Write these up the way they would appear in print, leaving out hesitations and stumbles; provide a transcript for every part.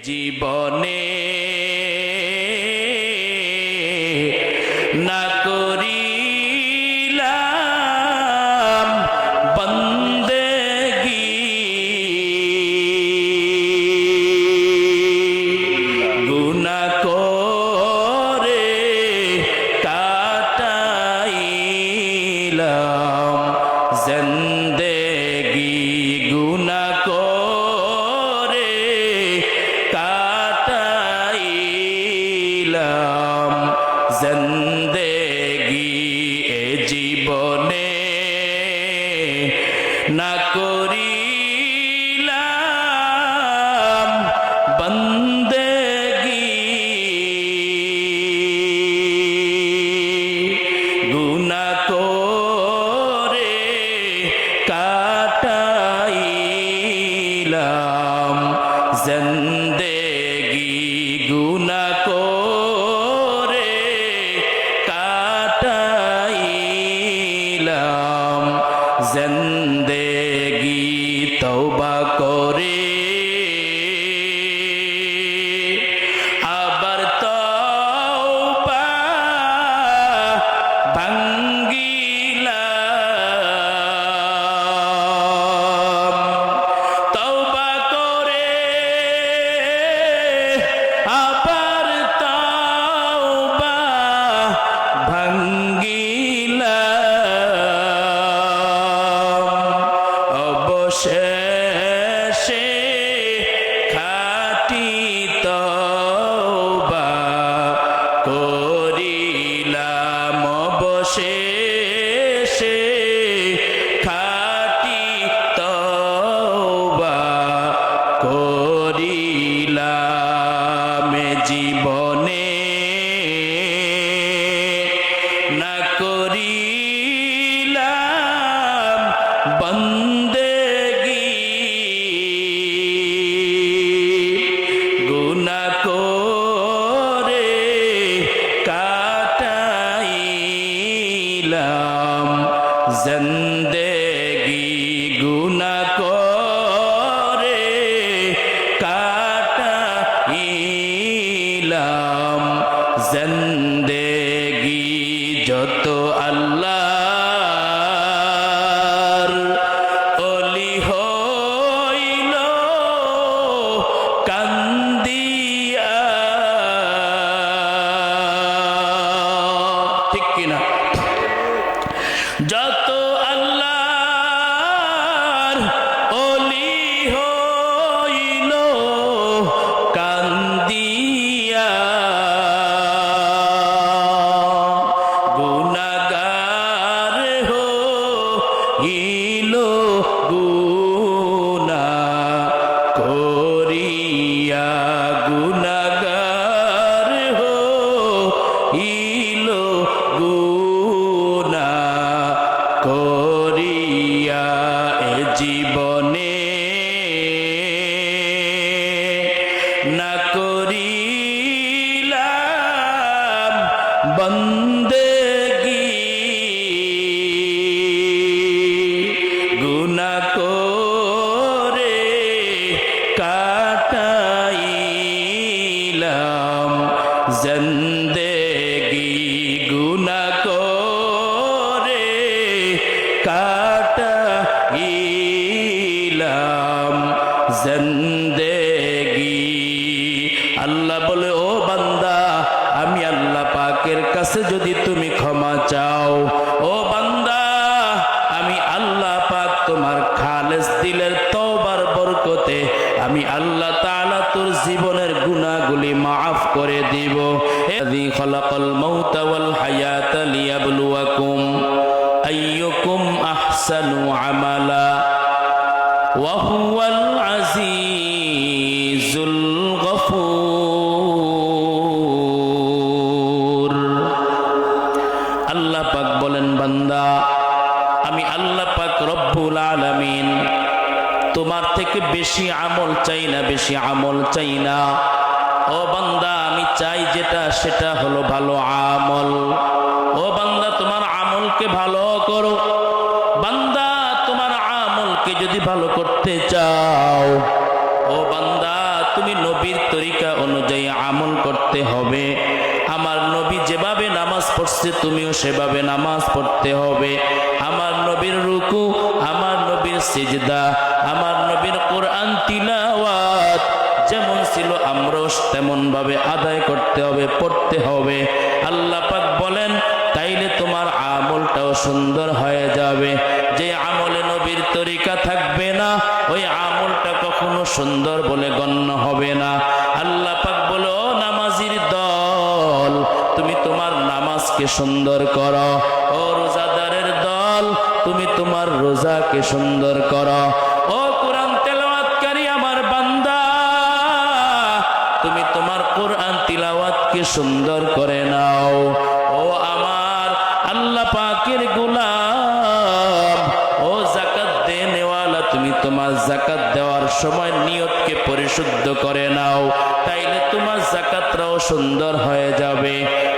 জীবনে না করিলাম বন্দেগি, গুনাহ করে কাটাইলাম জিন্দেগি, গুনাহ করে কাটাইলাম জিন্দেগি। এ জীবনে না করিলাম বন্দেগি, গুনাহ করে কাটাইলাম জিন্দেগি, গুনাহ করে কাটাইলাম জিন্দেগি। তওবা করে আবার তওবা ভাঙ্গিলাম, তওবা করে আবার তওবা ভাঙ্গিলাম, অবশেষে খাঁটি তওবা করিলাম, অবশেষে খাঁটি তওবা করিলাম। এ জীবনে না করিলাম বন্দেগি, গুনাহ করে কাটাইলাম জিন্দেগি, গুনাহ করে কাটাইলাম জিন্দেগি। যত আল্লাহর ওলি হইল কান্দিয়া, ঠিক কিনা? যত আল্লাহর ওলি হইল কান্দিয়া, গুনাহগার হইল গুনাহ করিয়া, গুনাহগার হইল গুনাহ করিয়া। এ জীবনে না করিলাম বন্দেগি, গুনাহ করে কাটাইলাম জিন্দেগি, গুনাহ করে কাটাইলাম জিন্দেগি। আল্লাহ বলে, ও বান্দা, আমি আল্লাহ পাকের কাছে যদি তুমি ক্ষমা চাও, ও বান্দা, আমি আল্লাহ পাক তোমার খালেস দিলের তওবার বরকতে আমি আল্লাহ তাআলা তোর জীবনের গুনাহগুলি মাফ করে দিব। আল্লাযী খালাকাল মাউতা ওয়াল হায়াতা লিয়াবলুয়াকুম আইয়ুকুম আহসানু আমালা ওয়া হুয়াল আজিজুল গফুর। আল্লাহ পাক বলেন, বান্দা, আমি আল্লাহ পাক রব্বুল আলামিন তোমার থেকে বেশি আমল চাই না, বেশি আমল চাই না। ও বান্দা, আমি চাই যেটা সেটা হলো ভালো আমল। ও বান্দা, তোমার আমলকে ভালো করো। বান্দা, তোমার আমলকে যদি ভালো করতে চাও, ও বান্দা, তুমি নবী নবীর তরিকা অনুযায়ী আমল করতে হবে। আমার নবী যেভাবে নামাজ পড়ছে তুমিও সেভাবে নামাজ পড়তে হবে। আমার নবীর রুকু, আমার নবীর সিজদা, আমার নবীর কোরআন তিলাওয়াত যেমন ছিল আমরাও তেমন ভাবে আদায় করতে হবে, পড়তে হবে। আল্লাহ পাক বলেন তাইলে তোমার আমলটাও সুন্দর হয়ে যাবে। যে আমলে নবীর তরিকা থাকবে না ওই আমলটা কখনো সুন্দর বলে গণ্য হবে না। আল্লাহ পাক বলে ও নামাজির দল, তুমি তোমার নামাজকে সুন্দর করো। ও রোজাদারের দল, তুমি তোমার রোজাকে সুন্দর করো। ও কোরআন তেলাওয়াতকারী আমার বান্দা, তুমি তোমার কোরআন তিলাওয়াতকে সুন্দর করে নাও। ও আমার আল্লাহ পাকের গোলাম, ও যাকাত দেনেওয়ালা, তুমি তোমার যাকাত দেওয়ার সময় নিয়তকে পরিশুদ্ধ করে নাও, তাইলে তোমার যাকাতটাও সুন্দর হয়ে যাবে।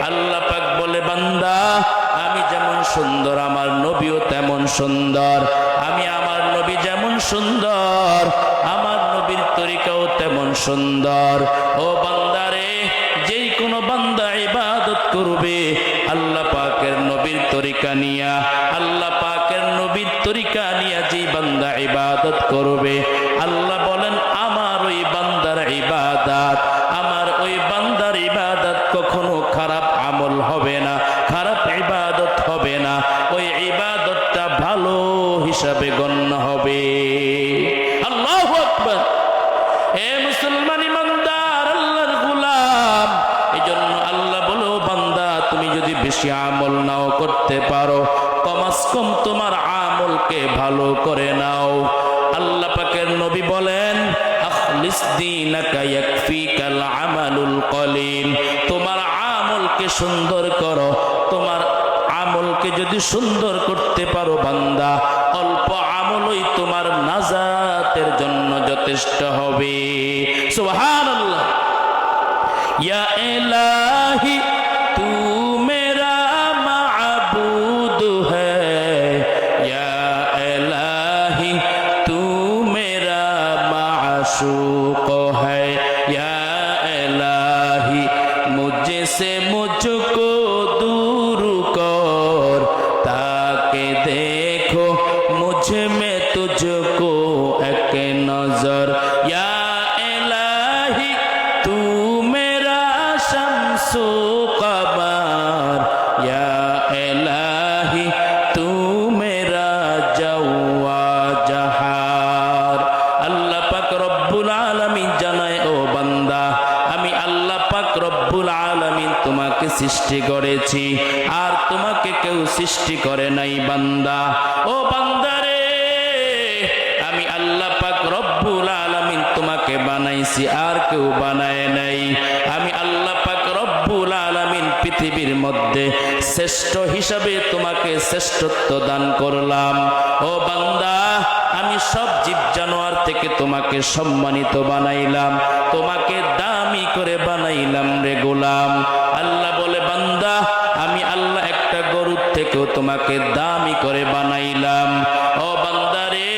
আল্লাহ পাক বলে বান্দা, আমি যেমন সুন্দর আমার নবীও তেমন সুন্দর। আমি আমার নবী যেমন সুন্দর আমার নবীর তরিকাও তেমন সুন্দর। ও বান্দারে, যেই কোনো বান্দা ইবাদত করবে আল্লাহ পাকের নবীর তরিকা নিয়া, আল্লাহ পাকের নবীর তরিকা নিয়া যেই বান্দা ইবাদত করবে, আল্লাহ বলেন আমার ওই বান্দার ইবাদত, আমার ওই বান্দার ইবাদত কখনো খারাপ আমল হবে না, খারাপ ইবাদত হবে না, ওই ইবাদতটা ভালো হিসাবে গণ্য হবে। আল্লাহু আকবার। এ মুসলমান ইমানদার আল্লাহর গোলাম, এজন্য আল্লাহ বলো বান্দা, তুমি যদি বেশি আমল নাও করতে পারো, কমাস কম তোমার আমলকে ভালো করে নাও। আল্লাহ পাকের নবী বলেন আখলিস দীনাকা ইয়াকফিকাল আমালুল কলিল, তোমার আমলকে সুন্দর করো। তোমার আমলকে যদি সুন্দর করতে পারো বান্দা, অল্প আমলই তোমার নাজাতের জন্য যথেষ্ট হবে। সুবহানাল্লাহ। ইয়া ইলাহি তু মেরা মাবুদ হ্যায়, ইয়া ইলাহি তু মেরা মাশুক হ্যায়, ইয়া ইলাহি মুঝে সে মুঝকো दूर कर, ताके देखो मुझ में तुझको एक नजर, या इलाही तू मेरा शम्सो कमर, या इलाही तू मेरा जवा जहार। अल्लाह पाक रब्बुल आलमीन জানায় ও বান্দা, আমি আল্লাহ পাক রব্বুল আলামিন তোমাকে সৃষ্টি করেছি, আর তোমাকে কেউ সৃষ্টি করে নাই বান্দা। ও বান্দারে, আমি আল্লাহ পাক রব্বুল আলামিন তোমাকে বানাইছি, আর কেউ বানায় নাই। আমি আল্লাহ পাক রব্বুল আলামিন পৃথিবীর মধ্যে শ্রেষ্ঠ হিসাবে তোমাকে শ্রেষ্ঠত্ব দান করলাম। ও বান্দা, আমি সব জীব জানোয়ার থেকে তোমাকে সম্মানিত বানাইলাম, তোমাকে দামি করে বানাইলাম রে গোলাম। আল্লাহ বলে বান্দা, আমি আল্লাহ একটা গরুর থেকেও তোমাকে দামি করে বানাইলাম। ও বান্দারে,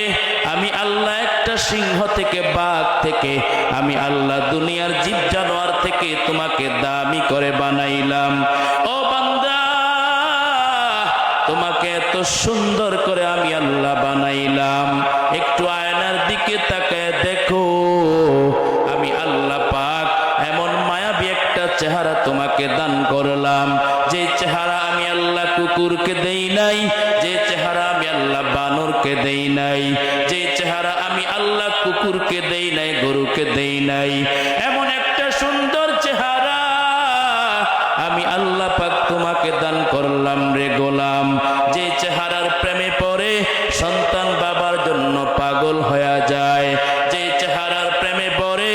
আমি আল্লাহ একটা সিংহ থেকে, বাঘ থেকে, আমি আল্লাহ দুনিয়ার জীব জানোয়ার থেকে তোমাকে দামি করে বানাইলাম। ও বান্দা, তোমাকে এত সুন্দর করে আমি আল্লাহ বানাইলাম, একটু আয়নার দিকে তাকায় দেখো, আমি আল্লাহ পাক এমন মায়াবী একটা চেহারা তোমাকে দান করলাম, যে চেহারা আমি আল্লাহ কুকুরকে দেই নাই, যে চেহারা আমি আল্লাহ বানরকে দেই নাই, যে চেহারা আমি আল্লাহ কুকুরকে দেই নাই, গরুকে দেই নাই, এমন একটা সুন্দর চেহারা আমি আল্লাহ পাক তোমাকে দান করলাম রে গোলাম। যে চেহারার প্রেমে পড়ে সন্তান বাবার জন্য পাগল হয়ে যায়, যে চেহারার প্রেমে পড়ে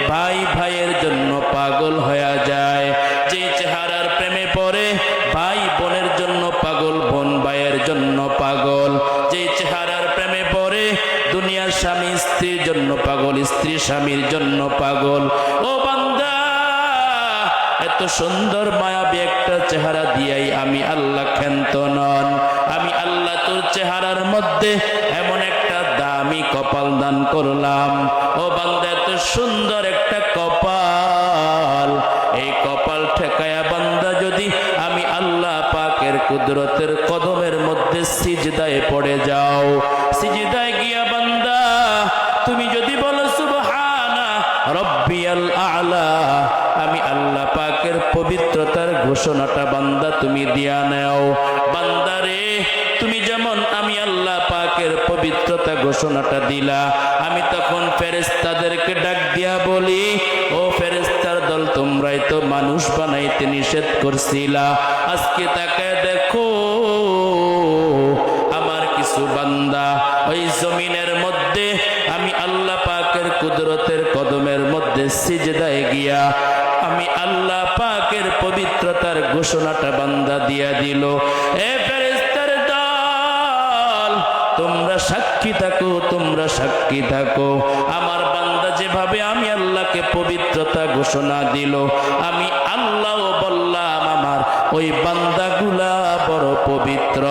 ভাই ভাইয়ের জন্য পাগল হয়ে যায়, যে চেহারার প্রেমে পড়ে ভাই বোনের জন্য পাগল, বোন ভাইয়ের জন্য পাগল, যে চেহারার প্রেমে পড়ে দুনিয়ার স্বামী স্ত্রীর জন্য পাগল, স্ত্রী স্বামীর জন্য পাগল। ও বান্দা, এত সুন্দর মায়াবী একটা চেহারা দিয়াই আমি আল্লাহ ক্ষান্ত নন। আমি আল্লাহ তোর চেহারার মধ্যে এমন একটা দাম আমি কপাল দান করলাম। ও বান্দা, এত সুন্দর একটা কপাল, এই কপাল ঠেকায়া বান্দা যদি আমি আল্লাহ পাকের কুদরতের কদমের মধ্যে সিজদায় পড়ে যাও, সিজদায় গিয়া বান্দা তুমি যদি বলো সুবহানা রব্বিয়াল আ'লা, আমি আল্লাহ পাকের পবিত্রতার ঘোষণাটা বান্দা তুমি দিয়া নাও। বান্দারে, তুমি যেমন আমি আল্লাহ পাকের পবিত্রতা ঘোষণাটা দিলা, আমি তখন ফেরেশতাদেরকে ডাক দিয়া বলি, ও ফেরেশতার দল, তোমরাই তো মানুষ বানাইতে নিষেধ করছিলা, আজকে তাকায় দেখো আমার কিছু বান্দা ওই জমিনের মধ্যে আমি আল্লাহ পাকের কুদরতের কদমের মধ্যে সিজদায় গিয়া আমি আল্লাহ পাকের পবিত্রতার ঘোষণাটা বান্দা দিয়া দিল। এ ফেরেশতার দল, তোমরা সাক্ষী থাকো, তোমরা সাক্ষী থাকো, আমার বান্দা যেভাবে আমি আল্লাহকে পবিত্রতা ঘোষণা দিল, আমি আল্লাহও বললাম আমার ওই বান্দাগুলা বড় পবিত্র।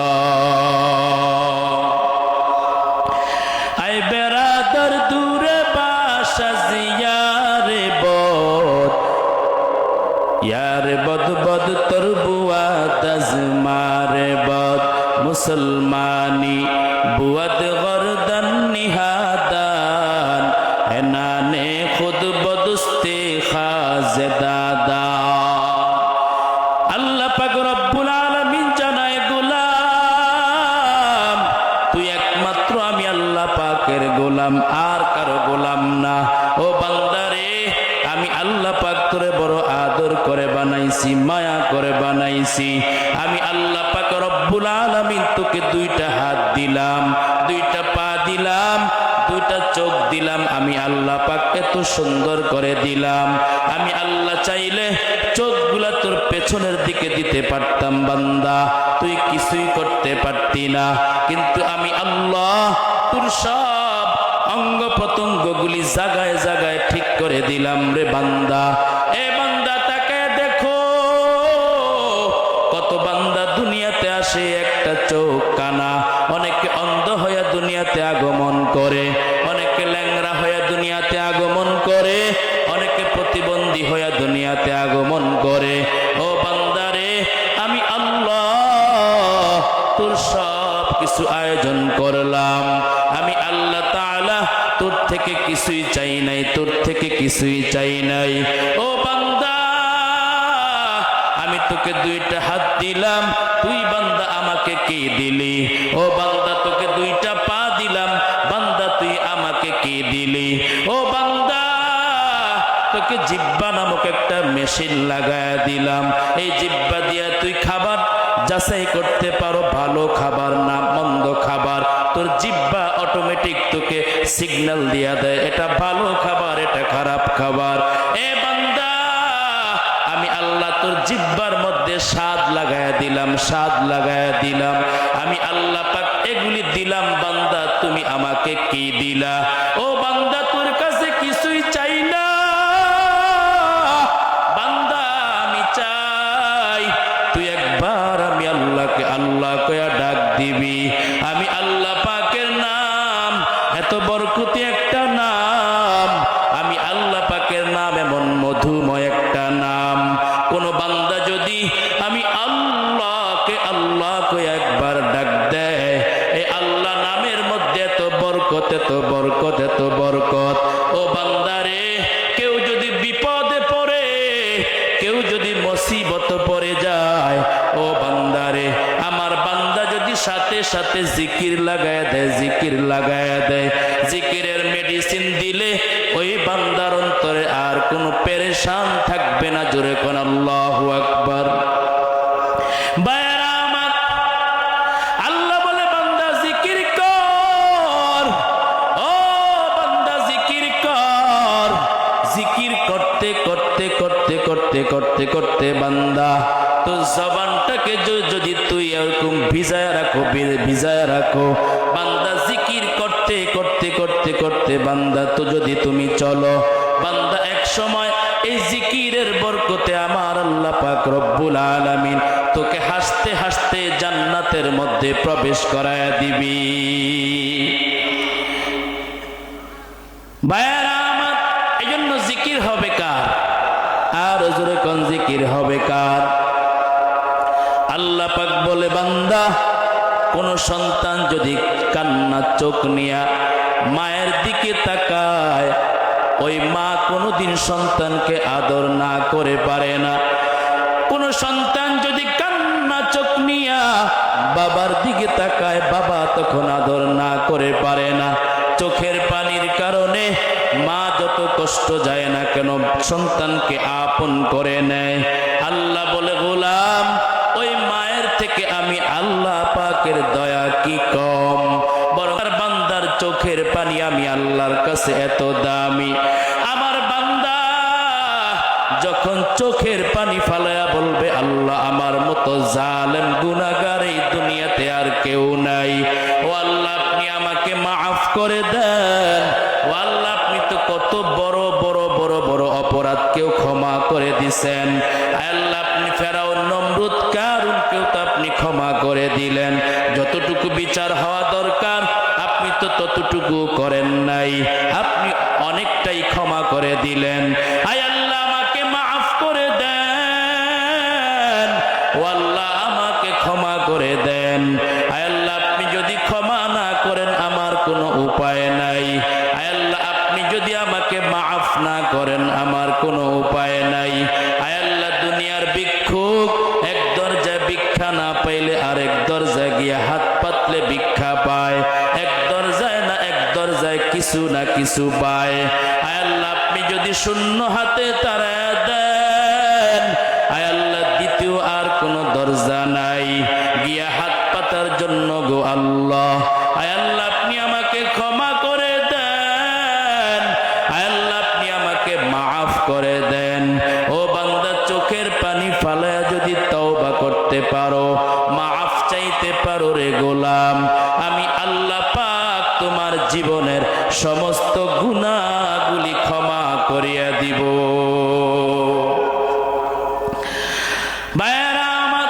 আই বেরাদার দূরে বাসা জিয়ারে বদ, ইয়ারে বদ বদ তোর বুয়া দাজমারে বদ, মুসলমানি বুয়াদ গরদান নিহাদান, হেনানে খুদ বদুস্তে খাজে দাদা। আল্লাহ পাক রব্বুল আলামিন জানায়, গোলাম তুই একমাত্র আমি আল্লাহ পাকের গোলাম, আর কারো গোলাম না। ও বান্দারে, আমি আল্লাহ পাক তোরে বড় আদর করে বানাইছি, মায়া করে বানাইছি। আমি আল্লাহ পাক রব্বুল আলামিন তোকে দুইটা হাত দিলাম, দুইটা পা দিলাম, দুইটা চোখ দিলাম, আমি আল্লাহ পাক এত সুন্দর করে দিলাম। আমি আল্লাহ চাইলে চোখগুলা তোর পেছনের দিকে দিতে পারতাম বান্দা, তুই কিছুই করতে পারতি না, কিন্তু আমি আল্লাহ তোর সব অঙ্গ প্রত্যঙ্গগুলি জায়গায় জায়গায় ঠিক করে দিলাম রে বান্দা। এ বান্দা, তাকায় দেখো কত বান্দা দুনিয়াতে আসে, একটা চোখ কানা, অনেকে অন্ধ হইয়া দুনিয়াতে আগমন করে, অনেকে ল্যাংড়া হইয়া দুনিয়াতে আগমন করে, অনেকে প্রতিবন্ধী হইয়া দুনিয়াতে আগমন করে। ও বান্দারে, আমি আল্লাহ তোর সব কিছু আয়োজন করলাম, আমি আল্লাহ তাআলা তোর থেকে কিছুই চাই নাই, তোর থেকে কিছুই চাই নাই। ও বান্দা, আমি তোকে দুইটা হাত দিলাম, তুই বান্দা আমাকে কি দিলি? ও বান্দা, তোকে দুইটা পা দিলাম, বান্দা তুই আমাকে কি দিলি? ও বান্দা, তোকে জিহ্বা নামক একটা মেশিন লাগায়া দিলাম, এই জিহ্বা দিয়া তুই খাবার যাচাই করতে পারো, ভালো খাবার না মন্দ খাবার। তোর জিহ্বা অটোমেটিক তোকে সিগন্যাল দিয়া দেয়, এটা ভালো খাবার, এটা খারাপ খাবার। এ বান্দা, আমি আল্লাহ তোর জিহ্বার মধ্যে স্বাদ লাগায়া দিলাম, স্বাদ লাগায়া দিলাম, আমি আল্লাহ পাক এগুলি দিলাম। বান্দা, তুমি আমাকে কি দিলা? ও বান্দা, তোর কাছে কিছুই চাই না বান্দা, আমি চাই তুই একবার আমি আল্লাহকে আল্লাহ কয়া ডাক দিবি। আমি আল্লাহ পাকের নাম এত বরকতি একটা নাম, আমি আল্লাহ পাকের নাম এমন মধুময় একটা নাম। কোন বান্দা যদি আমি আল্লাহকে আল্লাহ কয়া একবার ডাক দেয়, এই আল্লাহ নামের মধ্যে এত বরকত, এত বরকত, এত বরকত। ও বান্দারে, কেউ যদি বিপদে পড়ে, কেউ যদি মুসিবত পড়ে যায়, ও বান্দারে, আমার বান্দা যদি সাথে সাথে জিকির লাগায় দেয়, জিকির লাগায় দেয়, জিকিরের মেডিসিন দিলে ওই বান্দার অন্তরে আর কোনো পেরেশান থাকবে না। জোরে কোন আল্লাহু আকবার। আল্লাহ বলে, বান্দা জিকির কর, ও বান্দা জিকির কর। জিকির করতে করতে করতে করতে করতে করতে বান্দা তো জবানটাকে যদি তুই এরকম ভিজায় রাখো, ভিজায় রাখো, বান্দা জিকির করতে করতে করতে করতে বান্দা তো যদি তুমি চলো, বান্দা এক সময় এই জিকিরের বরকতে আমার আল্লাহ পাক রব্বুল আলামিন তোকে হাসতে হাসতে জান্নাতের মধ্যে প্রবেশ করায় দিবি। ভাইয়েরা আমার, এই জন্য জিকির হবে কার? আর জোরে কোন জিকির হবে কার? আল্লাহ পাক বলে, বান্দা কোন সন্তান যদি কান্না চোখ নিয়া মায়ের দিকে তাকায়, ওই মা কোনোদিন সন্তানকে আদর না করে পারে না। কোন সন্তান যদি কান্না চোখ নিয়া বাবার দিকে তাকায়, বাবা তখন আদর না করে পারে না। চোখের পানির কারণে মা যত কষ্ট যায় না কেন সন্তানকে আপন করে নেয়। আল্লাহ বলে, গোলাম ওই মায়ের থেকে আমি আল্লাহ পাকের দয়া কি কম? বরং বান্দার চোখের পানি আমি আল্লাহর কাছে এত দামি। আমার বান্দা যখন চোখের পানি ফালায়া বলবে, আল্লাহ আমার মতো জালেম গুনাহগার এই দুনিয়াতে আর কেউ নাই, ও আল্লাহ আপনি আমাকে মাফ করে দেন, ও আল্লাহ আপনি তো কত বড় বড় বড় বড় অপরাধ কেউ ক্ষমা করে দিছেন। আল্লাহ আপনি ফেরাউন নমরুদ কারুনকেও তো আপনি ক্ষমা করে দিলেন। যতটুকু বিচার হওয়া দরকার আপনি তো ততটুকু করেন নাই, আপনি অনেকটাই ক্ষমা করে দিলেন। আয় আল্লাহ আমাকে মাফ করে দেন, ও আল্লাহ আমাকে ক্ষমা করে দেন। আয় আল্লাহ আপনি যদি ক্ষমা না করেন আমার কোনো উপায় নাই। আয় আল্লাহ আপনি যদি আমাকে মাফ না করেন আমার কোনো উপায় নাই। আয় আল্লাহ দুনিয়ার ভিক্ষুক এক দরজায় ভিক্ষা না পাইলে আরেক দরজায় গিয়ে হাত পাতলে ভিক্ষা পায়, এক দরজায় না এক দরজায় কিছু না কিছু পায়। আয় আল্লাহ আপনি যদি শূন্য হাতে তাড়ায় দেন, আয় আল্লাহ দ্বিতীয় আর কোনো দরজা নাই গিয়া হাত পাতার জন্য গো আল্লাহ। আয় আল্লাহ আপনি আমাকে ক্ষমা করে দেন, আয় আল্লাহ আপনি আমাকে মাফ করে দেন। ও বান্দা চোখের পানি ফালায়া যদি তওবা করতে পারো, মাফ চাইতে পারো রে গোলাম, আমি আল্লাহ পাক তোমার জীবনের সমস্ত গুনাহগুলি ক্ষমা করিয়া দিব। ভাইয়েরা আমার,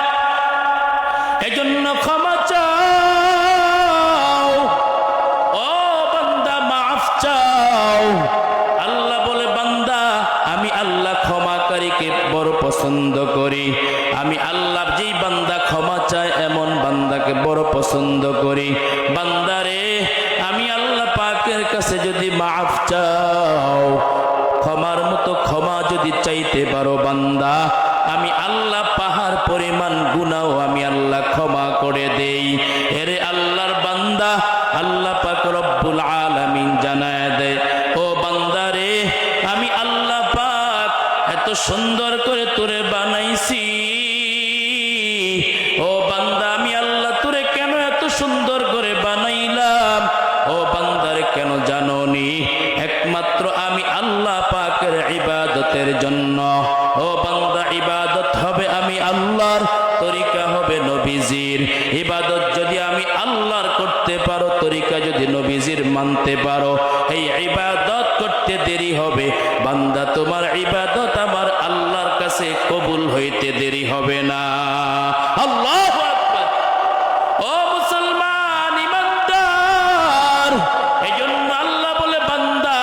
এজন্য ক্ষমা চাও, ও বান্দা মাফ চাও। আল্লাহ বলে, বান্দা আমি আল্লাহ ক্ষমাকারীকে বড় পছন্দ করি। আমি আল্লাহ যেই বান্দা ক্ষমা চায় এমন বান্দাকে বড় পছন্দ করি। বান্দারে আমি আল্লাহ পাকের কাছে যদি মাফ চাও, ক্ষমার মতো ক্ষমা যদি চাইতে পারো বান্দা, আমি আল্লাহ পাহাড় পরিমাণ গুনাহ আমি আল্লাহ ক্ষমা করে দেই। এরে আল্লাহর বান্দা, আল্লাহ পাক রব্বুল আলামিন জানায় দেয়, ও বান্দা রে আমি আল্লাহ পাক এত সুন্দর করে তোরে বানাইছি। ও বান্দা আমি আল্লাহ তোরে কেন এত সুন্দর করে বানাইলাম? ও বান্দারে কেন জানোনি? একমাত্র আমি আল্লাহ পাকের ইবাদতের জন্য। ও বান্দা ইবাদত হবে আমি আল্লাহর, তরিকা হবে নবীজির। ইবাদত যদি আমি আল্লাহর করতে পারো, তরিকা যদি নবীজির মানতে পারো, এই ইবাদত করতে দেরি হবে বান্দা, তোমার ইবাদত আমার আল্লাহর কাছে কবুল হইতে দেরি হবে না। আল্লাহু আকবার। ও মুসলমান ইমানদার, এইজন্য আল্লাহ বলে, বান্দা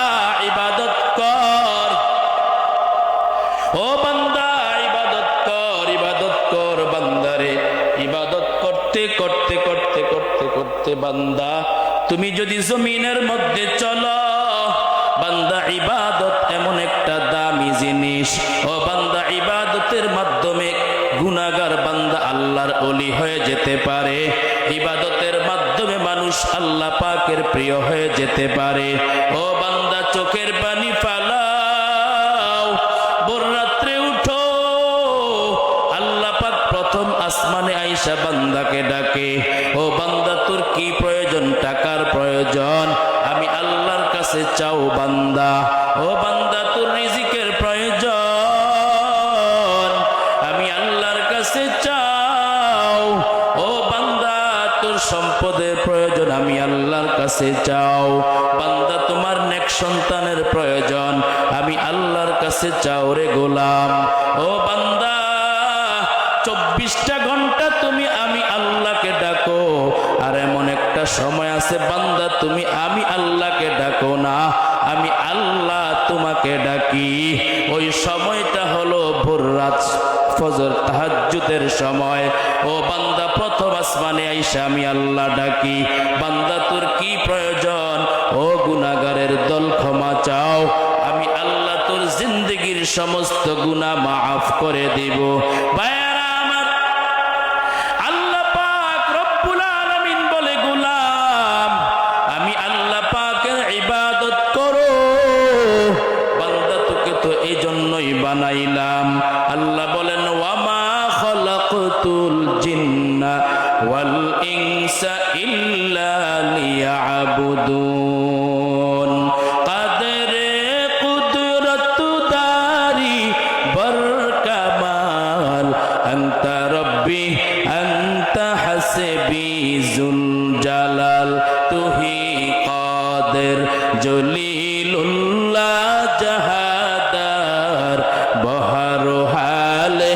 ইবাদত কর। ও বান্দা ইবাদত কর, ইবাদত কর বান্দারে। ইবাদত করতে করতে করতে করতে করতে বান্দা তুমি যদি জমিনের মধ্যে চলো, বান্দা ইবাদত এমন একটা দামি জিনিস। ও বান্দা ইবাদতের মাধ্যমে গুনাহগার বান্দা আল্লাহর ওলি হয়ে যেতে পারে। ইবাদতের মাধ্যমে মানুষ আল্লাহ পাকের প্রিয় হয়ে যেতে পারে। ও বান্দা চোখের পানি ফালাও, ভোর রাত্রে উঠো, আল্লাহ পাক প্রথম আসমানে আইসা বান্দাকে ডাকে, ও বান্দা তোর কি প্রয়োজন? টাকার প্রয়োজন, আমি আল্লাহর কাছে চাও বান্দা। ও বান্দা তোর রিজিকের প্রয়োজন, আমি আল্লাহর কাছে চাও। ও বান্দা তোর সম্পদের প্রয়োজন, আমি আল্লাহর কাছে চাও। বান্দা তোমার নেক সন্তানের প্রয়োজন, আমি আল্লাহর কাছে চাও রে গোলাম। ও বান্দা 24টা ঘন্টা তুমি আমি আল্লাহকে ডাকো, আর এমন একটা একটা সময় আছে বান্দা তুমি আমি আল্লাহকে ডাকো না, আমি আল্লাহ তোমাকে ডাকি। ওই সময়টা হলো ভোর রাত ফজর তাহাজ্জুদের সময়। ও বান্দা প্রথম আসমানে আইসা আমি আল্লাহ ডাকি, বান্দা তোর কি প্রয়োজন? ও গুনাহগারের দল ক্ষমা চাও, আমি আল্লাহ তোর জিন্দেগীর সমস্ত গুনাহ মাফ করে দিব। ভাইয়ারা আমার, আল্লাহ পাক রব্বুল আলামিন বলে গোলাম আমি আল্লাহ পাকের ইবাদত করো। বান্দা তোকে তো এই জন্যই বানাইলাম। আল্লাহ বলেন ওয়ামা খালাকতুল জিন্না ওয়াল ইনসা ইল্লা লিয়াবুদুন। কাদরে কুদরত দারি বরকামাল আনতা রব্বি আনতা হাসবি জুল জালাল তুহি কাদের জলিলুল্লাহ জাহাদার বহর হালে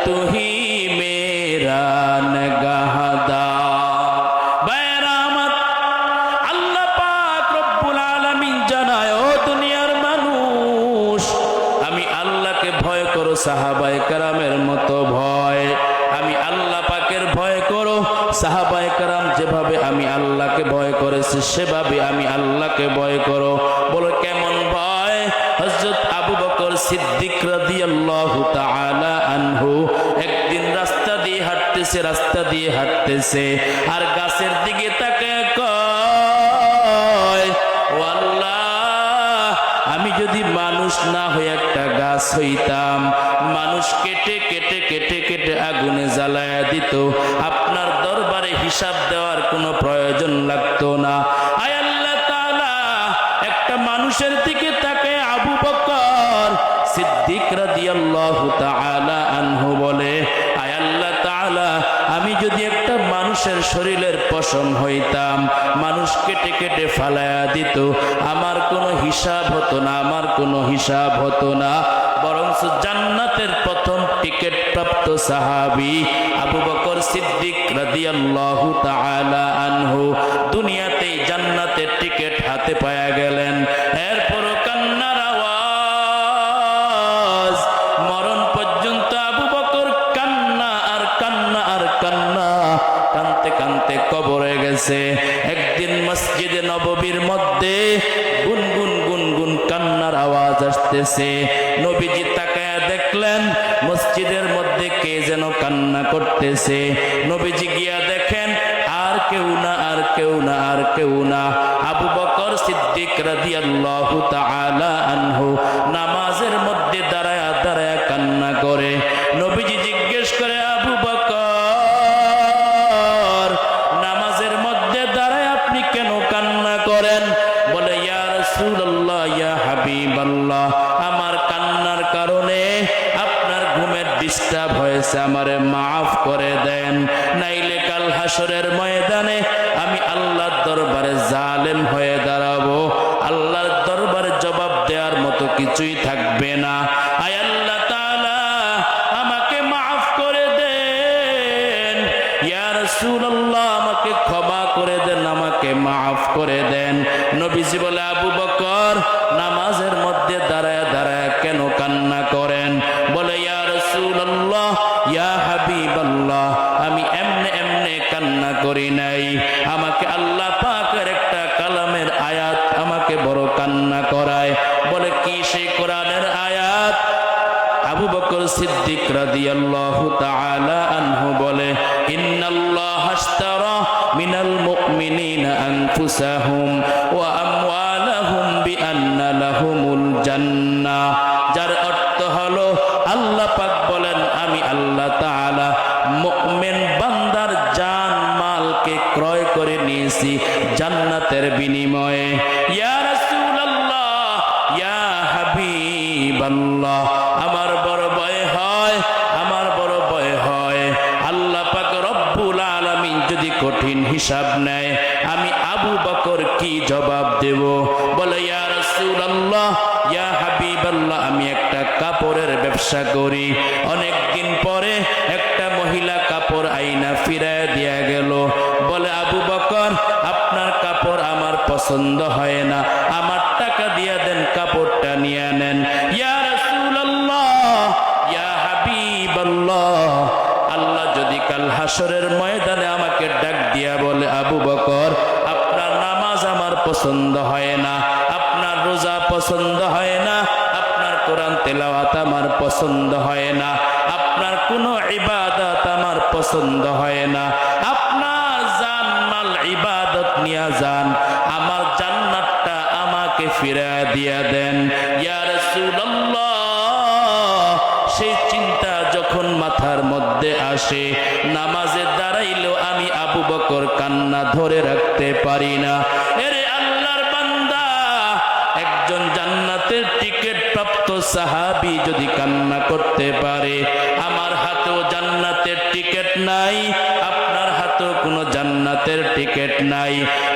তুহি মেরা নগাহদার। ভাইরা আমার, আল্লাহ পাক রব্বুল আলামিন জানায় ও দুনিয়ার মানুষ আমি আল্লাহকে ভয় করো, সাহাবায়ে কেরামের মতো ভয়। আমি আল্লাহ পাকের ভয় করো, সাহাবায়ে কেরাম যেভাবে আমি আল্লাহকে ভয় করেছি সেভাবে আমি আল্লাহকে ভয় করো। বলো কেমন ভয়? হযরত আবু বকর সিদ্দিক রাদিয়াল্লাহু তাআলা আনহু একদিন রাস্তা দিয়ে হাঁটতেছে আর গাছের দিকে তাকায় কয় ও আল্লাহ, আমি যদি মানুষ না হয়ে একটা গাছ হইতাম, মানুষ কেটে কেটে কেটে কেটে আগুনে জ্বালায়া দিত, আপনার দরবারে হিসাব দেওয়ার কোনো প্রয়োজন লাগতো না। আয় আল্লাহ তাআলা, একটা মানুষের দিকে তাকায় আবু বকর সিদ্দিক রাদিয়াল্লাহু তাআলা আনহু বলে আয় আল্লাহ তাআলা, আমি যদি একটা মানুষের শরীরের পশম হইতাম, মানুষ কেটে কেটে ফালায়া দিত, আমার কোনো হিসাব হতো না, আমার কোনো হিসাব হতো না। বরঞ্চ জান্নাতের প্রথম টিকিট প্রাপ্ত সাহাবী আবু বকর সিদ্দিক রাদিয়াল্লাহু তাআলা আনহু দুনিয়াতেই জান্নাতের টিকিট হাতে পায়া গেলেন। এরপরও কান্নার আওয়াজ, মরণ পর্যন্ত আবু বকর কান্না আর কান্না আর কান্না, কানতে কানতে কবরে গেছে। একদিন মসজিদে নববীর মধ্যে গুনগুন গুনগুন কান্নার আওয়াজ আসতেছে। নবীজি তাকায়া দেখলেন মসজিদের মধ্যে কে যেন কান্না করতেছে। নবীজি গিয়া দেখেন আর কেউ না, আর কেউ না, আর কেউ না, আবু বকর সিদ্দিক রাদিয়াল্লাহু তাআলা আনহু নামাজের মধ্যে দাঁড়ায়া দাঁড়ায়া কান্না করে। নবীজি জিজ্ঞেস করে আবু বকর, নামাজের মধ্যে দাঁড়ায় আপনি কেন কান্না করেন? বলে ইয়া রাসূলুল্লাহ, ইয়া হাবিবাল্লাহ, আমার কান্নার কারণে আপনার ঘুমের ডিস্টার্ব হয়েছে, আমারে মাফ করে দেন, নাইলে কাল হাসরের ময়দানে আমি আল্লাহর দরবারে জালেম হয়ে দাঁড়াবো, আল্লাহর দরবারে জবাব দেওয়ার মতো কিছুই থাকবে না। আয় আল্লাহ তাআলা, আমাকে মাফ করে দেন, ইয়া রাসূলুল্লাহ, আমাকে ক্ষমা করে দেন, আমাকে মাফ করে দেন। নবীজি বলে আবু বকর, নামাজের মধ্যে দাঁড়ায় দাঁড়ায় কেন কান্না করেন? বলে ইয়া রাসূলুল্লাহ, ইয়া হাবিবাল্লাহ, আমি এমনে এমনে কান্না করি নাই, আমাকে আল্লাহ পাকের একটা কালামের আয়াত আমাকে বড় কান্না করায়। বলে কি সেই কোরআনের আয়াত? আবু বকর সিদ্দিক রাদিয়াল্লাহু তাআলা আনহু বলে ইন্নাল্লাহা আশতারা মিনাল মুমিনিনা আনফুসাহুম ওয়া আমওয়ালাহুম বিআন্না লাহুমুল জান্নাহ। যার অর্থ হলো আল্লাহ পাক বলেন আমি আল্লাহ তাআলা মুমিন বান্দার জান মালকে ক্রয় করে নিয়েছি জান্নাতের বিনিময়ে। ইয়া রাসূলুল্লাহ, ইয়া হাবিবাল্লাহ, আমার বড় ভয় হয়, আমার বড় ভয় হয় আল্লাহ পাক রব্বুল আলামিন যদি কঠিন হিসাব নেয় আমি আবু বকর কি জবাব দেব? বলে ইয়া রাসূলুল্লাহ, রাসূলুল্লাহ, ইয়া হাবিবাল্লাহ, আমি একটা কাপড়ের ব্যবসা করি। অনেক দিন পরে একটা মহিলা কাপড় আইনা ফিরায় দিয়া গেল। বলে, আবু বকর, আপনার কাপড় আমার পছন্দ হয় না, আমার টাকা দিয়া দেন, কাপড়টা নিয়ে নেন। ইয়া রাসূলুল্লাহ, ইয়া হাবিবাল্লাহ, আল্লাহ যদি কাল হাসরের ময়দানে আমাকে ডাক দিয়া বলে, আবু বকর, আপনার নামাজ আমার পছন্দ হয় না, আপনার রোজা পছন্দ হয় না, আপনার কোরআন তেলাওয়াত আমার পছন্দ হয় না, আপনার কোনো ইবাদত আমার পছন্দ হয় না, আপনার জান মাল ইবাদত নিয়া যান, আমার জান্নাতটা আমাকে ফিরিয়ে দিয়া দেন। ইয়া রাসূলুল্লাহ, সেই চিন্তা যখন মাথার মধ্যে আসে, নামাজে দাঁড়াইলেও আমি আবু বকর কান্না ধরে রাখতে পারি না। এরে আল্লাহর বান্দা, একজন জান্নাতের টিকিট প্রাপ্ত সাহাবী যদি কান্না করতে পারে, আমার হাতেও জান্নাতের টিকিট নাই, আপনার হাতেও কোনো জান্নাতের টিকিট নাই।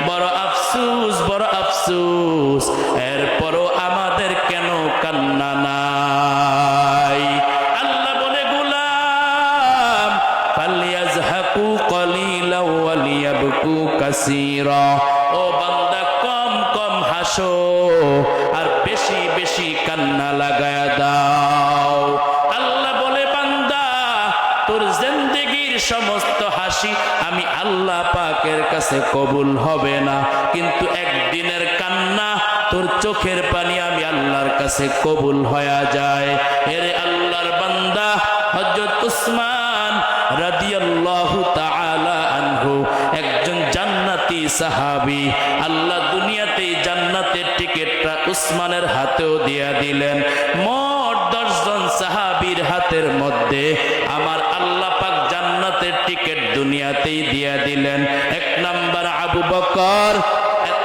বড় আফসোস, বড় আফসোস, এরপরও আমাদের কেন কান্না নাই? আল্লাহ বলে, গোলাম, ফালইয়াজহাকু কলিলা ওয়া লিয়াবকু কাসীরা। ও বান্দা, কম কম হাসো আর বেশি বেশি কান্না লাগায়া দাও। আল্লাহ বলে, বান্দা, তোর জিন্দেগীর সমস্ত হাসি আমি আল্লাহ পাকের কাছে কবুল হবে না, কিন্তু একদিনের কান্না, তোর চোখের পানি আমি আল্লাহর কাছে কবুল হয়ে যায়। এরে আল্লাহর বান্দা, হযরত উসমান রাদিয়াল্লাহু তাআলা আনহু একজন জান্নাতি সাহাবী। আল্লাহ দুনিয়াতেই জান্নাতের টিকিটটা উসমানের হাতেও দিয়া দিলেন। মোট 10 জন সাহাবীর হাতের মধ্যে আমার আল্লাহ পাক জান্নাতের টিকিট দুনিয়াতেই দিয়া দিলেন। 1 নাম্বার আবু বকর,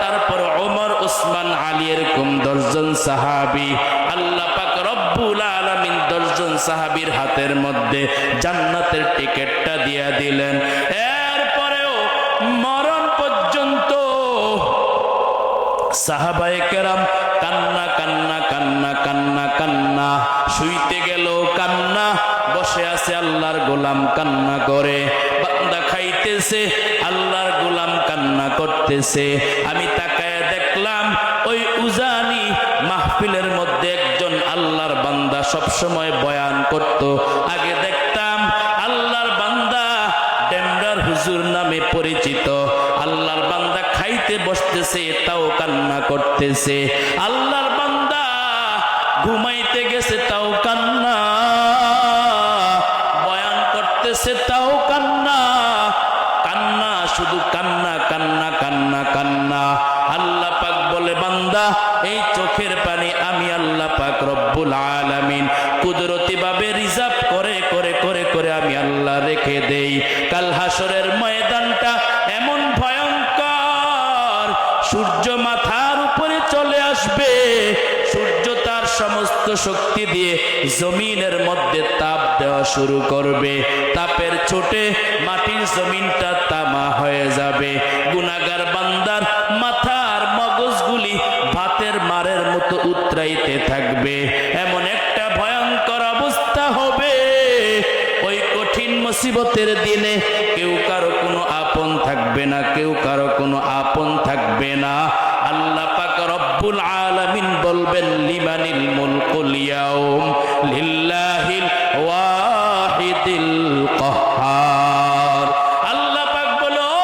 তারপর ওমর, উসমান, আলী, এরকম 10 জন সাহাবী। আল্লাহ পাক রব্বুল আলামিন 10 জন সাহাবীর হাতের মধ্যে জান্নাতের টিকিটটা দিয়া দিলেন। এরপরেও মরণ পর্যন্ত সাহাবায়ে কেরাম কান্না কান্না কান্না কান্না কান্না, শুইতে গেল কান্না, বসে আছে আল্লাহর গোলাম কান্না করে, বান্দা খাইতেছে, আল্লাহর গোলাম কান্না করতেছে। আমি তাকায় দেখলাম ওই উজানি মাহফিলের মধ্যে একজন আল্লাহর বান্দা সবসময় বয়ান করত। আগে দেখতাম আল্লাহর বান্দা ডেমরার হুজুর নামে পরিচিত। আল্লাহর বান্দা খাইতে বসতেছে, তাও কান্না করতেছে। আল্লাহর বান্দা ঘুমাইতে গেছে, তাও কান্না, বয়ান করতেছে, তাও কান্না, কান্না, শুধু কান্না কান্না কান্না কান্না। আল্লাহ পাক বলে, বান্দা, এই চোখের পানি আমি আল্লাহ পাক রব্বুল আলামিন কুদরতি ভাবে রিজার্ভ করে করে করে করে আমি আল্লাহ রেখে দেই। কাল হাসরের ময়দানটা এমন ভয়ঙ্কর, সূর্য মাথার উপরে চলে আসবে, সূর্য তার সমস্ত শক্তি দিয়ে জমিনের মধ্যে তাপ দেওয়া শুরু করবে। তাপের চোটে মাটির জমিনটা তামা হয়ে যাবে। গুনাহগার বান্দার মাথার মগজগুলি ভাতের মারের মতো উতরাইতে থাকবে। এমন একটা ভয়ঙ্কর অবস্থা হবে, ওই কঠিন মুসিবতের দিনে কেউ কারো কোনো আপন থাকবে না, কেউ কারো কোনো আপন থাকবে না। আল্লাহ পাক রব্বুল আলামিন বলবেন, লিমানিল মুলকুল ইয়াউম, লিল্লাহিল ওয়াহিদিল কাহ্হার। আল্লাহ পাক বলে, ও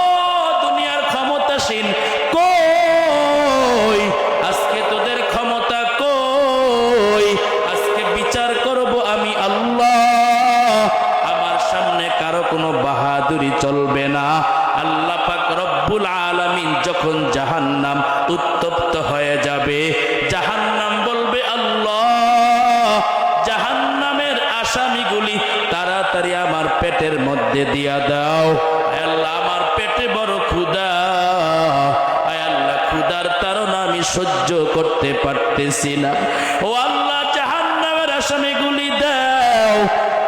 দুনিয়ার ক্ষমতাসীন কই? আজকে তোদের ক্ষমতা কই? আজকে বিচার করব আমি আল্লাহ, আমার সামনে কারো কোনো বাহাদুরি চলবে না। আল্লাহ পাক রব্বুল আলামিন যখন জাহান্নাম উত্তপ্ত হয়ে যাবে, জাহান্নাম বলবে, আল্লাহ, জাহান্নামের আসামিগুলি তাড়াতাড়ি আমার পেটের মধ্যে দিয়া দাও। আল্লাহ, আমার পেটে বড় ক্ষুধা, আল্লাহ, ক্ষুধার তাড়না আমি সহ্য করতে পারতেছি না। ও আল্লাহ, জাহান্নামের আসামিগুলি দাও।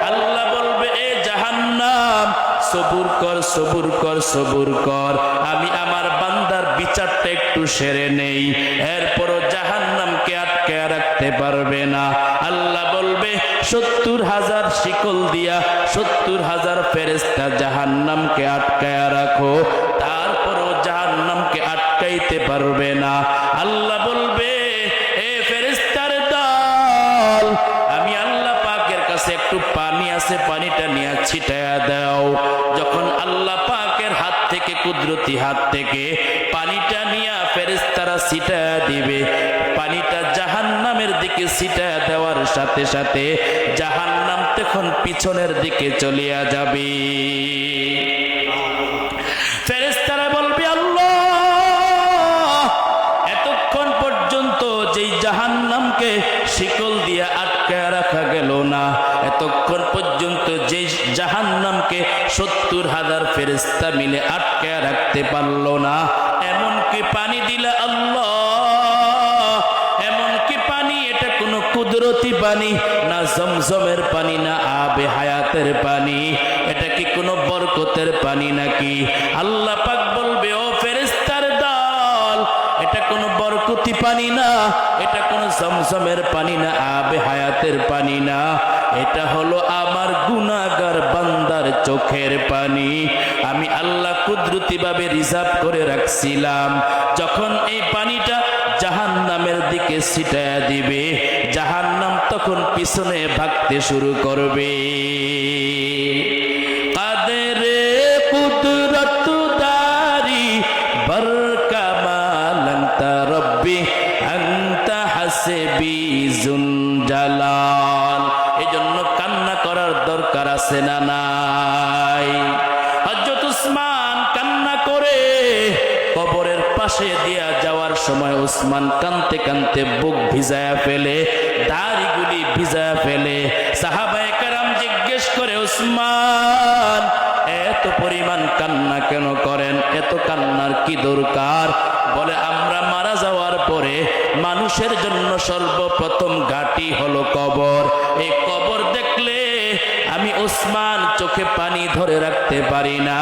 আল্লাহ বলবে, এ জাহান্নাম, সবুর কর, সবুর কর, সবুর কর, আমি আমার বান্দার বিচারটা একটু সেরে নেই, এরপরও জাহান্নামকে আটকে রাখতে পারবে না। আল্লাহ বলবে 70,000 শিকল দিয়া 70,000 ফেরেশতা জাহান্নামকে আটকায়া রাখো, তারপরও জাহান্নামকে আটকাইতে পারবে না। আল্লাহ বলবে এ ফেরেশতার দল, আমি আল্লাহ পাকের কাছে একটু পানি আছে, পানিটা নিয়ে ছিটায়া দাও। যখন আল্লাহ পাকের হাত থেকে, কুদরতি হাত থেকে পানিটা নিয়ে ফেরেশতারা ছিটায়া দিবে, পানিটা জাহান্নামের দিকে ছিটায়া দেওয়ার সাথে সাথে জাহান্নাম তখন পিছনের দিকে চলিয়া যাবে। ফেরেশতারা বলবে আল্লাহ, এতক্ষণ পর্যন্ত যেই জাহান্নামকে শিকল দিয়ে আটকায় রাখা গেল না, এতক্ষণ পর্যন্ত যেই জাহান্নামকে 70,000 ফেরেশতা মিলে আটকায় রাখতে পারল না, এমনকি পানি দিলে আল্লাহ, এমনকি পানি, এটা কোনো কুদরতি পানি না, জমজমের পানি না, আবে হায়াতের পানি, এটা কি কোনো বরকতের পানি নাকি? আল্লাহ পাক বলবে ও ফেরেশতার দল, এটা কোনো বরকতি পানি না, এটা কোনো জমজমের পানি না, আবে হায়াতের পানি না, এটা হলো আমার গুনাহগার বান্দার চোখের পানি। আমি আল্লাহ কুদরতি ভাবে রিজার্ভ করে রাখছিলাম। যখন এই পানিটা জাহান্নামের দিকে ছিটায়া দিবে, জাহান্নাম তখন পিছনে ভাগতে শুরু করবে। কাদেরে কুদরত দারি বরকামাল আনতা রব্বি আনতা হাসবি জুল জালাল। এজন্য কান্না করার দরকার আছে না নাই? হযরত উসমান কান্না করে কবরের পাশে দিয়া যাওয়ার সময় উসমান কাঁদতে কাঁদতে বুক ভিজায়া ফেলে, দাড়িগুলি ভিজায়া ফেলে। সাহাবায়ে কেরাম জিজ্ঞেস করে উসমান, এত পরিমাণ কান্না কেন করেন? এত কান্নার কি দরকার? বলে আমরা মারা যাওয়ার পরে মানুষের জন্য সর্বপ্রথম ঘাঁটি হলো কবর। এই কবর দেখলে আমি উসমান চোখে পানি ধরে রাখতে পারি না।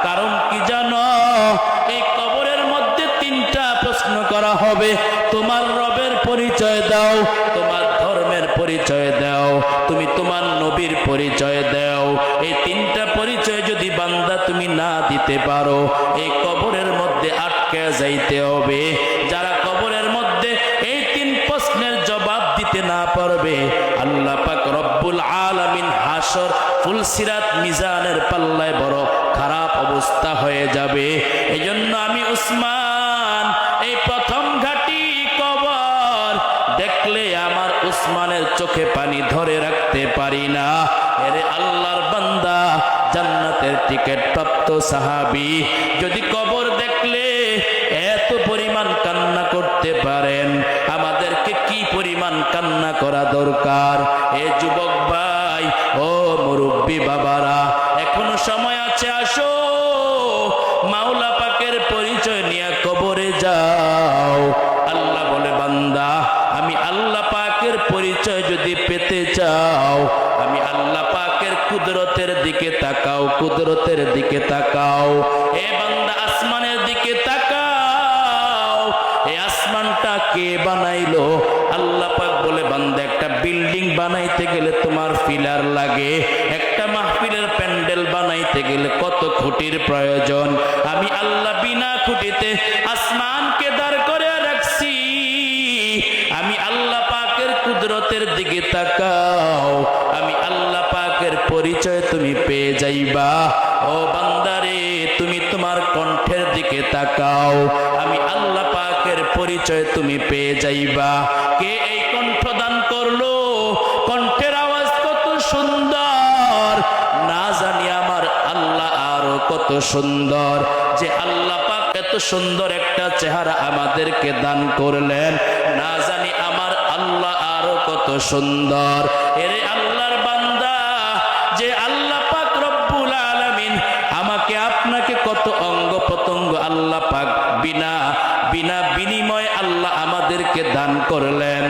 কারণ কি জানো? এই কবরের মধ্যে 3টা প্রশ্ন করা হবে। তোমার রবের পরিচয় দাও, তোমার ধর্মের পরিচয় দাও, তুমি তোমার নবীর পরিচয় দাও। এই 3টা পরিচয় যদি বান্দা তুমি না দিতে পারো, এই কবরের মধ্যে আটকে যাইতে হবে। যারা কবরের মধ্যে এই 3 প্রশ্নের জবাব দিতে না পারবে, আল্লাহ পাক রব্বুল আলামিন হাসর ফুলসিরাত মিজানের পাল্লায় বড় খারাপ অবস্থা হয়ে যাবে। এজন্য আমি উসমান এই প্রথম ঘাটি কবর দেখলে আমার উসমানের চোখে পানি ধরে রাখতে পারি না। এরে আল্লাহর বান্দা, জান্নাতের টিকিট প্রাপ্ত সাহাবী যদি কবর দেখলে এত পরিমাণ কান্না করতে পারেন, আমাদেরকে কি পরিমাণ কান্না করা দরকার? এ যুবক ভাই, ও মুরব্বী বাবারা, এখনো সময় আছে, আসো মাওলা পাকের পরিচয় নিয়ে কবরে যাও। আল্লাহ বলে বান্দা, আমি আল্লাহ পাকের পরিচয় যদি পেতে চাও, আমি আল্লাহ পাকের কুদরতের দিকে তাকাও, কুদরতের দিকে তাকাও। এ বান্দা আসমানের দিকে তাকাও। এই আসমানটা কে বানাইলো? আল্লাহ পাক বলে বান্দা, একটা বিল্ডিং বানাইতে গেলে তোমার পিলার লাগে, একটা মাহফিলের প্যান্ডেল বানাইতে গেলে কত খুঁটির প্রয়োজন। আমি আল্লাহ বিনা খুঁটিতে আসমানকে দাঁড় করে রাখছি। আমি আল্লাহ পাকের কুদরতের দিকে তাকাও, আমি আল্লাহ পাকের পরিচয় তুমি পেয়ে যাইবা। ও বান্দারে, তুমি তোমার কণ্ঠের দিকে তাকাও, আমি আল্লাহ পাকের পরিচয় তুমি পেয়ে যাইবা। কে এই কণ্ঠ দান করলো? কণ্ঠের আওয়াজ কত সুন্দর, না জানি আমার আল্লাহ আরো কত সুন্দর। যে আল্লাহ পাক এত সুন্দর একটা চেহারা আমাদেরকে দান করলেন, না জানি আমার আল্লাহ আরো কত সুন্দর। এরে আল্লাহর বান্দা, যে আল্লাহ পাক রব্বুল আলামিন আমাকে আপনাকে কত অঙ্গ প্রত্যঙ্গ আল্লাহ পাক বিনা বিনিময়ে আল্লাহ আমাদেরকে দান করলেন,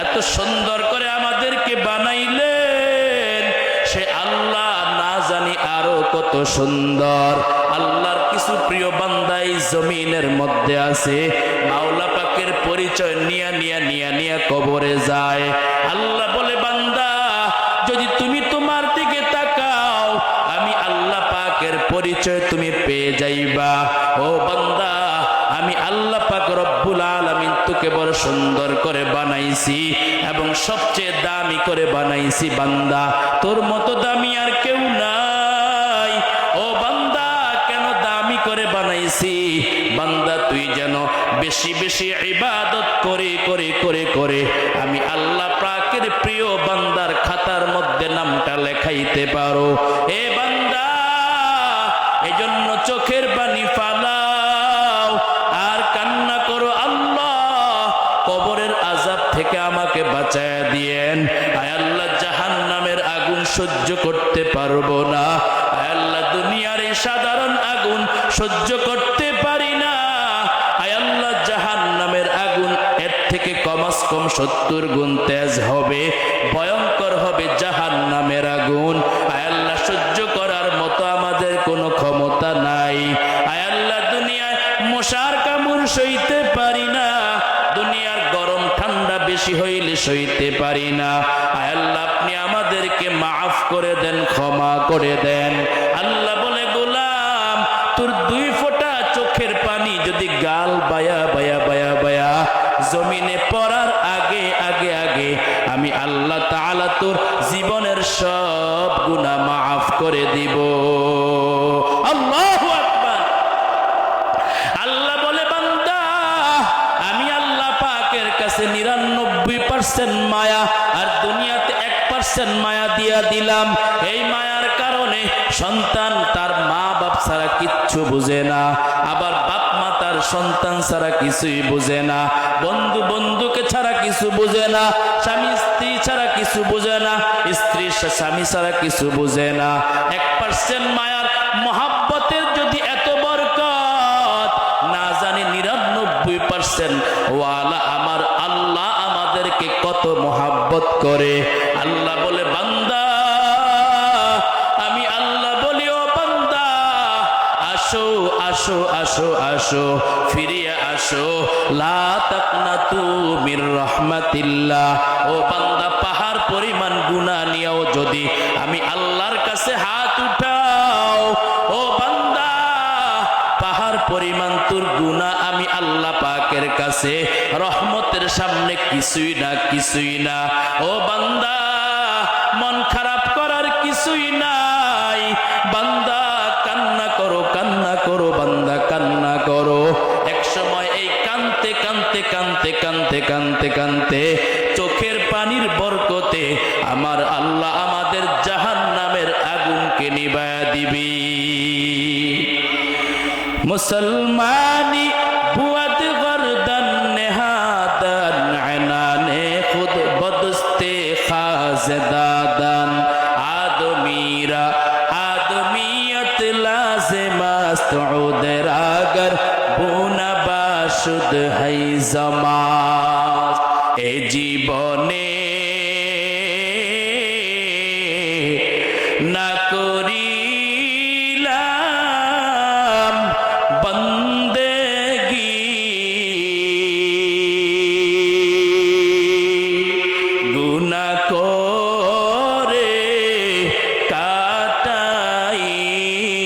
এত সুন্দর করে আমাদেরকে বানাইলেন, সে আল্লাহ না জানি আরো কত কত সুন্দর। আল্লাহর কিছু প্রিয় বান্দা এই জমিনের মধ্যে আছে, মাওলা পাকের পরিচয় নিয়া কবরে যায়। আল্লাহ বলে, বান্দা যদি তুমি তোমার দিকে তাকাও, আমি আল্লাহ পাকের পরিচয় তুমি পেয়ে যাইবা। ও বান্দা, আমি আল্লাহ পাক রব্বুল আলামিন তোকে বড় সুন্দর করে বানাইছি এবং সবচেয়ে দামি করে বানাইছি। বান্দা, তোর মতো দামি আর কেউ নাই। ও বান্দা, কেন দামি করে বানাইছি? বান্দা, তুই যেন বেশি বেশি ইবাদত করে আমি আল্লাহ পাকের প্রিয় বান্দার খাতার মধ্যে নামটা লেখাইতে পারো। এ বান্দা, এজন্য চোখের পানি ফালাও আর কান্না করো, আল্লাহ কবরের আযাব থেকে আমাকে বাঁচায়া দিয়েন। আয় আল্লাহ, জাহান্নামের আগুন সহ্য করতে পারবো না। আয় আল্লাহ, দুনিয়ার এই সাধারণ আগুন সহ্য করতে পারি না। আয় আল্লাহ, জাহান্নামের আগুন এর থেকে কমাস কম 70 গুণ তেজ হবে, ভয়ঙ্কর হবে জাহান্নামের আগুন। আয় আল্লাহ, সহ্য করার মতো আমাদের কোনো ক্ষমতা নাই। আয় আল্লাহ, দুনিয়ায় মশার কামড় সইতে পারি না, দুনিয়ার গরম ঠান্ডা বেশি হইলে সইতে পারি না। আয় আল্লাহ, আপনি আমাদেরকে মাফ করে দেন, ক্ষমা করে দেন। আল্লাহ বলে, গোলাম, তোর 2 ফোঁটা চোখের পানি যদি গাল বায়া জমিনে পড়ার আগে আমি আল্লাহ তাআলা তোর জীবনের সব গুনাহ মাফ করে দিব। আল্লাহু আকবার। আল্লাহ বলে, বান্দা, আমি আল্লাহ পাকের কাছে 99% মায়া আর দুনিয়াতে 1% মায়া দিয়া দিলাম। এই মায়ার কারণে সন্তান তার মা বাপ ছাড়া কিচ্ছু বুঝে না, আবার বাপ মা তার সন্তান ছাড়া কিছুই বুঝে না, বন্ধু বন্ধুকে ছাড়া কিছু বুঝে না, স্বামী স্ত্রী ছাড়া কিছু বুঝে না, স্ত্রী স্বামী ছাড়া কিছু বুঝে না। 1% মায়ার মহাব্বতের যদি এত বরকত, না জানি 99% ওয়ালা আমার আল্লাহ আমাদেরকে কত মহাব্বত করে। আল্লাহ বলে, বান্দা, আমি আল্লাহ বলি, ও বান্দা, আসো আসো আসো আসো, ফিরিয়ে আসো, লা তাকনাতু মির রাহমাতিল্লাহ। ও বান্দা, পাহাড় পরিমাণ গুনাহ নিয়েও যদি আমি আল্লাহর কাছে হাত উঠাও, ও বান্দা, পাহাড় পরিমাণ তোর গুনাহ আমি আল্লাহ পাকের কাছে রহমতের সামনে কিছুই না। ও বান্দা, মন খারাপ করার কিছুই নাই। বান্দা, কান্না করো বান্দা, কান্না করো। এক সময় এই কানতে চোখের পানির বরকতে আমার আল্লাহ আমাদের জাহান্নামের আগুনকে নিভায়া দিবি। মুসলমানি বুয়াদ গর্দান নেহাদান আনানে খুদ বদস্তে খাজদাদান আদমিরা আদমিয়ত লাজিমাস্তুদ রাগর বুনা বাশুদ হাই জামাজ। এ জীবনে না করিলাম বন্দেগি, গুনাহ করে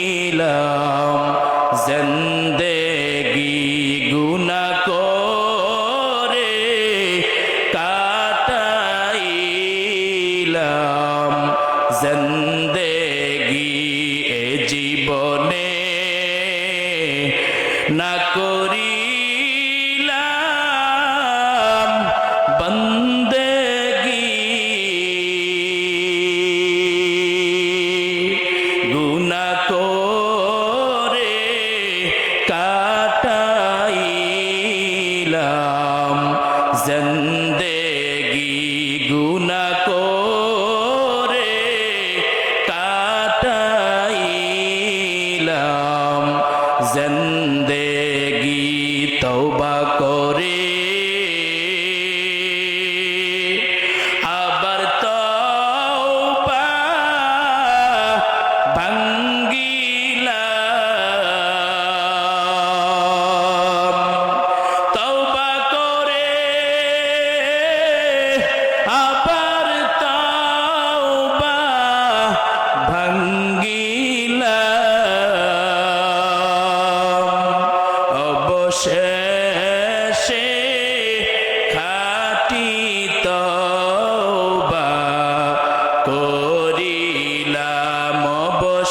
কাটাইলাম জিন্দেগি, গুনাহ করে কাটাইলাম জিন্দেগি। এ জীবনে না করিলাম বন্দেগি, গুনাহ করে কাটাইলাম জিন্দেগি, গুনাহ করে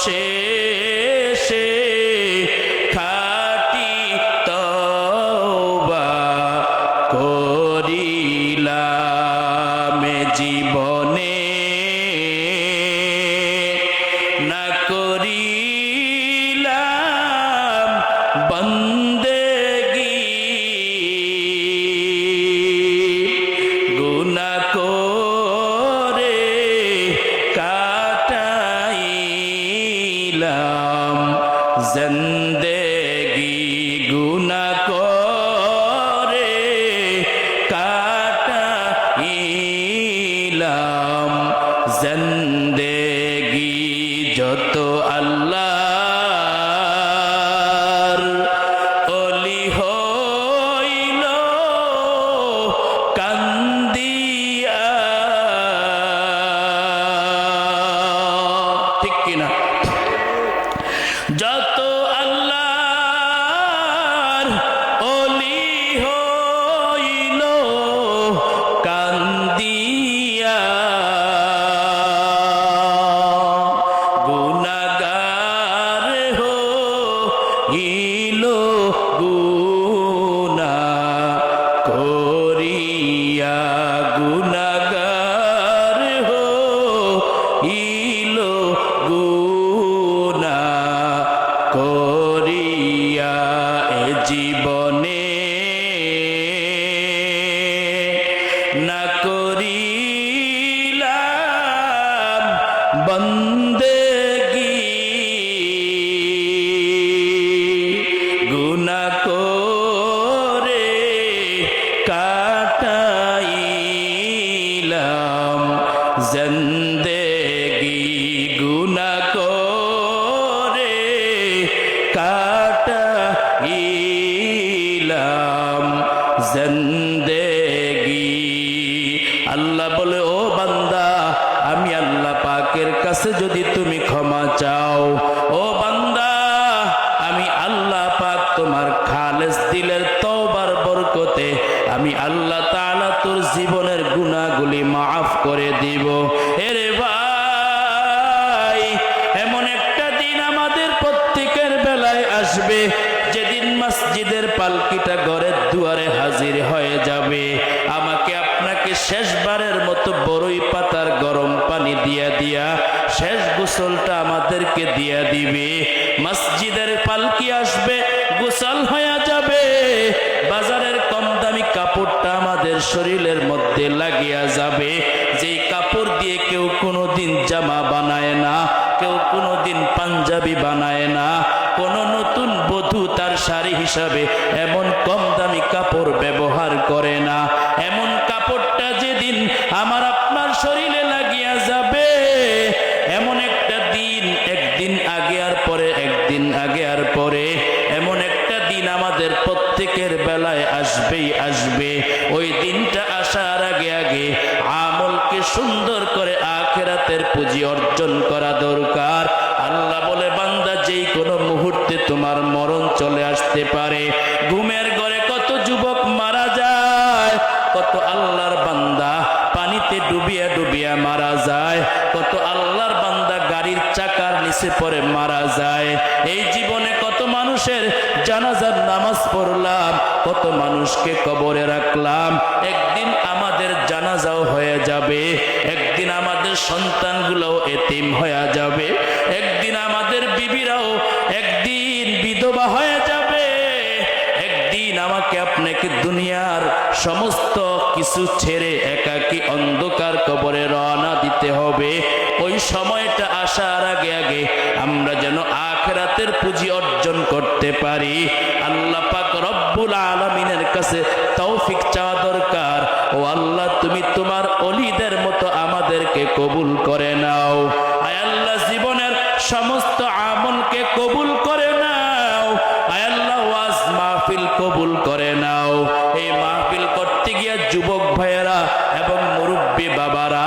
অবশেষে খাঁটি তওবা করিলাম এ জীবনে না করিলাম বন্দেগী গুনাহ করে কাটাইলাম জিন্দেগি গুনাহ করে কাটাইলাম জিন্দেগি যত আল্লাহর ওলি হইল কান্দিয়া ঠিক কিনা যত আল্লাহর ওলি হইল কান্দিয়া গুনাহগার হইল গুনাহ করিয়া গুনাহগার হইল গুনাহ করিয়া এ জীবনে না করিলাম বন্দেগী গুনাহ করে কাটাইলাম জিন্দেগি গুনাহ করে কাটাইলাম জিন্দেগি আল্লাহ বলে ও বান্দা আমি আল্লাহ পাকের কাছে যদি তুমি ক্ষমা চাও ও বান্দা আমি আল্লাহ পাক তোমার খালেস দিলের তওবার বরকতে আমি আল্লাহ তাআলা তোর জীবনের গুনাহগুলি মাফ করে দিব এরে ভাই এমন একটা দিন আমাদের প্রত্যেকের বেলায় আসবে যেদিন মসজিদের পালকিটা ঘরের দুয়ারে হাজির হয়ে যাবে আমাকে আপনাকে শেষবারের মতো বড়ই পাতার গরম পানি দিয়া দিয়া শেষ গোসলটা আমাদেরকে দিয়া দিবে মসজিদের পালকি আসবে গোসল হয়ে যাবে বাজারের কম দামি কাপড়টা আমাদের শরীরের মধ্যে লাগিয়া যাবে যেই কাপড় দিয়ে কেউ কোনোদিন জামা বানায় না কেউ কোনোদিন পাঞ্জাবি বানায় না কোন নতুন বধূ তার শাড়ি হিসাবে এমন কম দামি কাপড় ব্যবহার করে না এমন কাপড়টা যেদিন আমার আপনার শরীরে লাগিয়া যাবে এমন একটা দিন একদিন আগে আর পরে একদিন আগে আর পরে এমন একটা দিন আমাদের প্রত্যেকের বেলায় আসবেই আসবে ওই দিনটা আসার আগে আগে আমলকে সুন্দর করে আখিরাতের পুঁজি অর্জন করা দরকার আল্লাহ বলে বান্দা যেই কোনো মুহূর্তে তোমার মরণ চলে আসতে পারে ঘুমের ঘরে কত যুবক মারা যায় কত আল্লাহর বান্দা পানিতে ডুবিয়া ডুবিয়া মারা যায় কত আল্লাহর বান্দা গাড়ির চাকার নিচে পড়ে মারা যায় এই জীবনে কত মানুষের জানাজার নামাজ পড়লাম কত মানুষকে কবরে রাখলাম একদিন আমাদের জানাজাও হয়ে যাবে একদিন আমাদের সন্তানগুলোও এতিম হয়ে যাবে একদিন আমাদের বিবিরাও একদিন বিধবা হয়ে যাবে একদিন আমাকে আপনাকে দুনিয়ার সমস্ত কিছু ছেড়ে একাকী অন্ধকার কবরে রওনা দিতে হবে ওই সময়টা আসার আগে আগে আমরা যেন আখিরাতের পুঁজি অর্জন করতে পারি আল্লাহ পাক রব্বুল আলামিনের কাছে তৌফিক চাওয়া দরকার ও আল্লাহ তুমি তোমার ওলিদের মতো আমাদেরকে কবুল করে নাও আয় আল্লাহ জীবনের সমস্ত আমলকে কবুল করে নাও আয় আল্লাহ ওয়াজ মাহফিল কবুল করে নাও এই মাহফিল করতে গিয়ে যুবক ভাইয়েরা এবং মুরব্বী বাবারা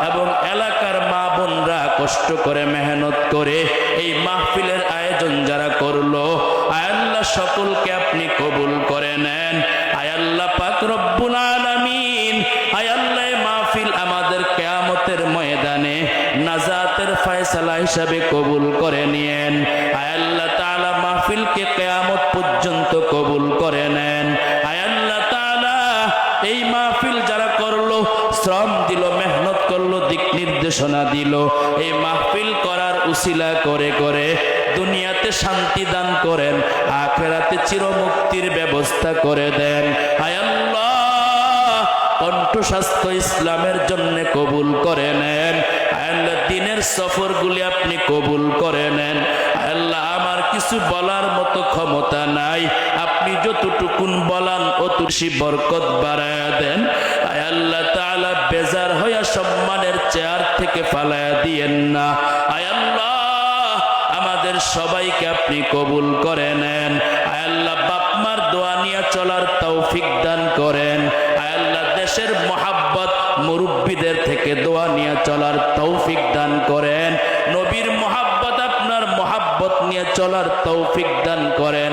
এবং এলাকার মা বোনরা কষ্ট করে মেহনত করে এই মাহফিলের আয়োজন যারা করলো আয় আল্লাহ সকলকে আপনি কবুল করে নেন আয় আল্লাহ পাক রব্বুল আলামিন আয় আল্লাহ মাহফিল আমাদের কিয়ামতের ময়দানে নাজাতের আপনার ফয়সালা হিসাবে কবুল করে নিয়েন। আয় আল্লাহ তাআলা মাহফিলকে কিয়ামত পর্যন্ত কবুল করে নেন। আয় আল্লাহ তাআলা এই মাহফিল যারা করলো, শ্রম দিল, মেহনত করলো, দিক নির্দেশনা দিল, এই মাহফিল করার উসিলা করে করে দুনিয়াতে শান্তি দান করেন, আখিরাতে চিরমুক্তির ব্যবস্থা করে দেন। আয় আল্লাহ কণ্ঠস্বাস্থ্য ইসলামের জন্য কবুল করে নেন। আয় আল্লাহ দ্বীনের সফরগুলি আপনি কবুল করে নেন। আয় আল্লাহ আমার কিছু বলার মতো ক্ষমতা নাই, আপনি যতটুকুন বলান অতটুকু বরকত বাড়ায়া দেন। আয় আল্লাহ তাআলা বেজার হইয়া সম্মানের চেয়ার থেকে ফালায়া দিয়েন না। আয় আল্লাহ আমাদের সবাইকে আপনি কবুল করে নেন। আয় আল্লাহ বাপ মার দোয়া নিয়ে চলার তৌফিক দান করেন। আয় আল্লাহ দেশের মহাব্বত মুরব্বীদের থেকে দোয়া নিয়ে চলার তৌফিক দান করেন। নবীর মহাব্বত আপনার মহাব্বত নিয়ে চলার তৌফিক দান করেন।